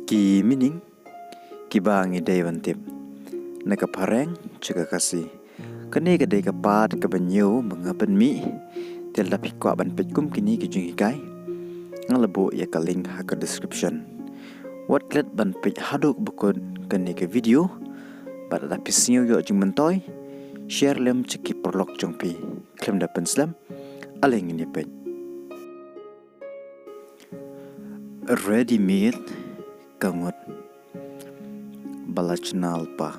Ki meaning Kiba Ngi Dei bantip Naka phareng juga Khasi Kani kadai kapat kabanyo mga panmi Tel dapat kuat ban petkum kini kijung hikai Ngalabu ya ka link ha ka description Watlet ban pet haduk bukun kani ke video Pada dapat sinyo yo jing mentoy Share lem ceki prolog jongpi Klem dapat slam Aling ini pet Ready made Kangot Balachnal pa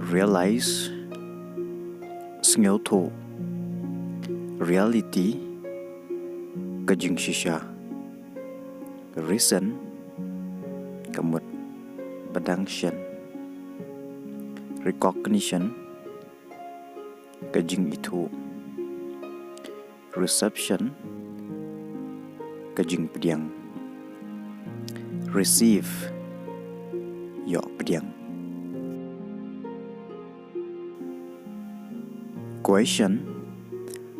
Realize Sngelto Reality Kajing shisha Reason Kamut Badangshan Recognition Kajing itu Reception Kajing pediang Receive Yok pediang Question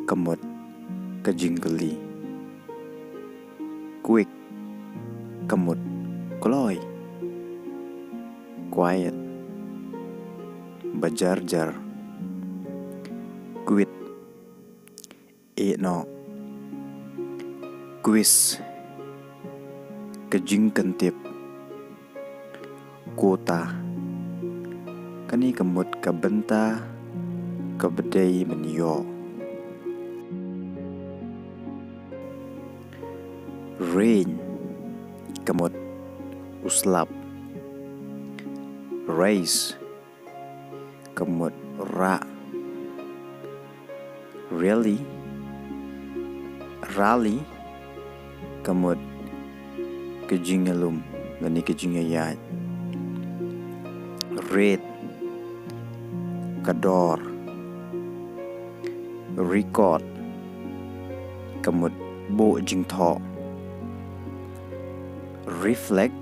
Kamut Kajing geli Quick Kamut Kloy Quiet Bajar-jar Quit No Quiz Kajing kentip Kota Kani kamut kabenta Kabedai menyo Rain Kamut Uslap Race Kamut Ra Really Rally Kamut Kejingalum Gani kejingayat Red Kador Record Kamut Bo jing tho Reflect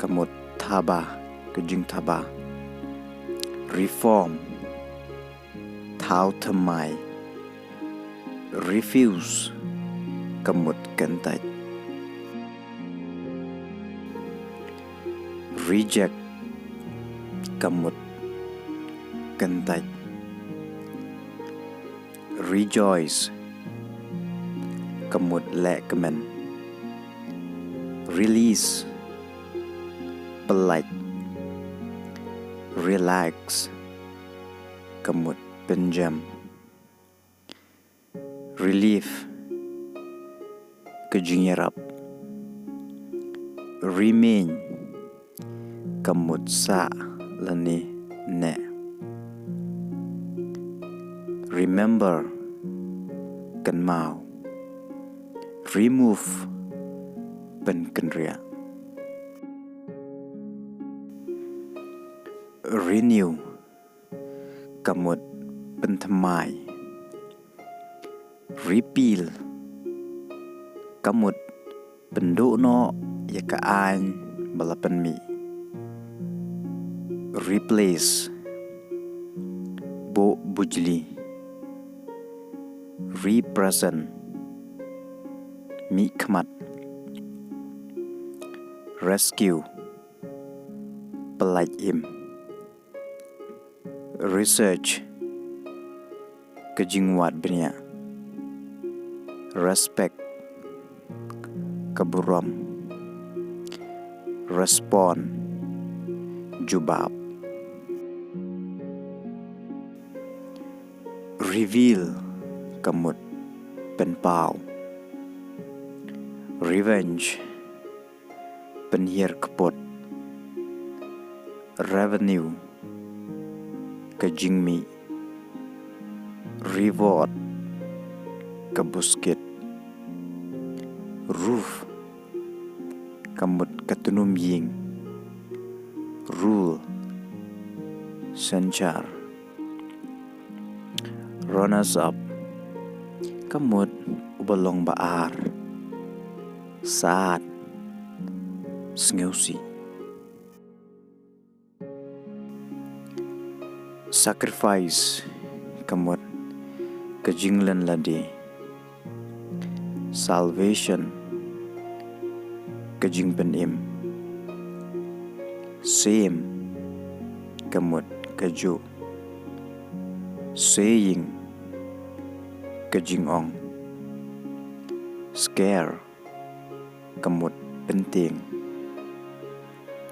Kamut Thaba Kejing thaba Reform Thao thamai Refuse Kamut kentai Reject Kamut kentai Rejoice Kamut lekmen Release Pelaj Relax Kamut penjam Relief Kejing iarap Remain Kamut sa lani ne Remember Kan mau Remove Pen kenria Renew Kamut penthamai Repeal Kamut pendukno ya kaan balapan mi Replace Bo bujli Represent Mi kmat Rescue Pelaj im Research Kejingwat benya Respect Kaburam Respond Jubab Reveal Kamut Penpau Revenge Penhir kepot Revenue Kejingmi Reward Kebuskit Roof Kamut ketunum ying Rule Senchar Runners up Kamut ubalong baar Saat Sngusi Sacrifice Kamut Kejinglan ladi Salvation kejing pen im. Same kemut keju. Saying kejing ong. Scare kemut penting.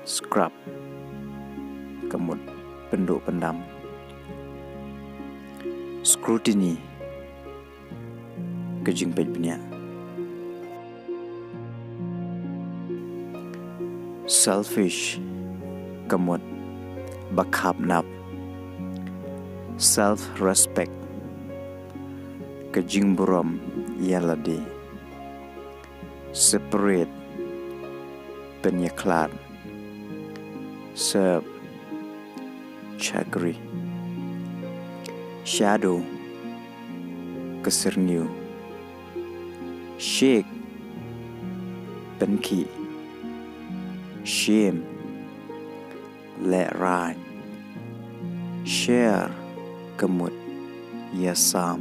Scrub kemut penduk pendam. Scrutiny kejing pej benya. Selfish kemut bakhap nap. Self-respect kejing buram ialade. Separate penyeklat. Serve chagri. Shadow keserniu. Shake penki. Shame let rhyme. Share kemut yasam.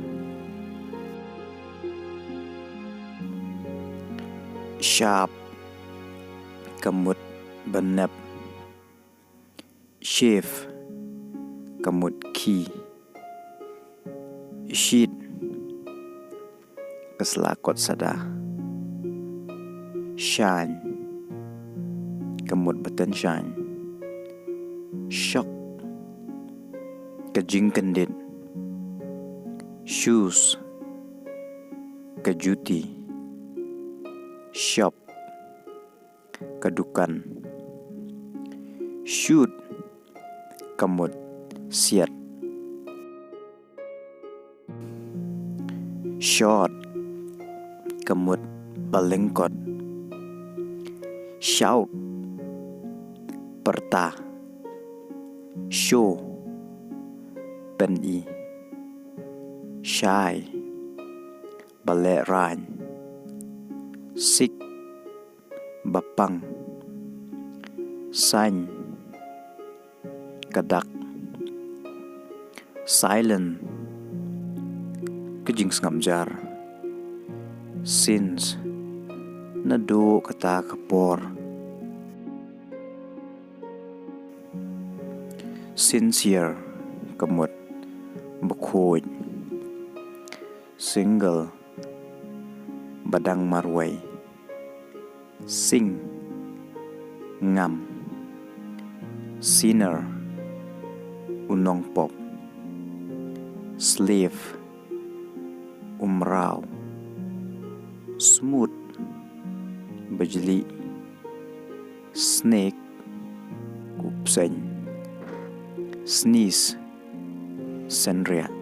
Sharp kemut benep. Shave kemut ki. Sheet keselakot sada. Shine kemut beten shine. Shock kejing kendit. Shoes kejuti. Shop kedukan. Shoot kemut siat. Short kemut balengkot. Shout pertah. Show pen i. Shy balek rany. Sick bapang. Sign kadak. Silent kejing sengamjar. Sins nado kata kapor. Sincere kemut bekhuj. Single badang marwai. Sing ngam. Sinner unong pop. Slave umrau. Smooth bejeli. Snake kupseng. Sneeze senria.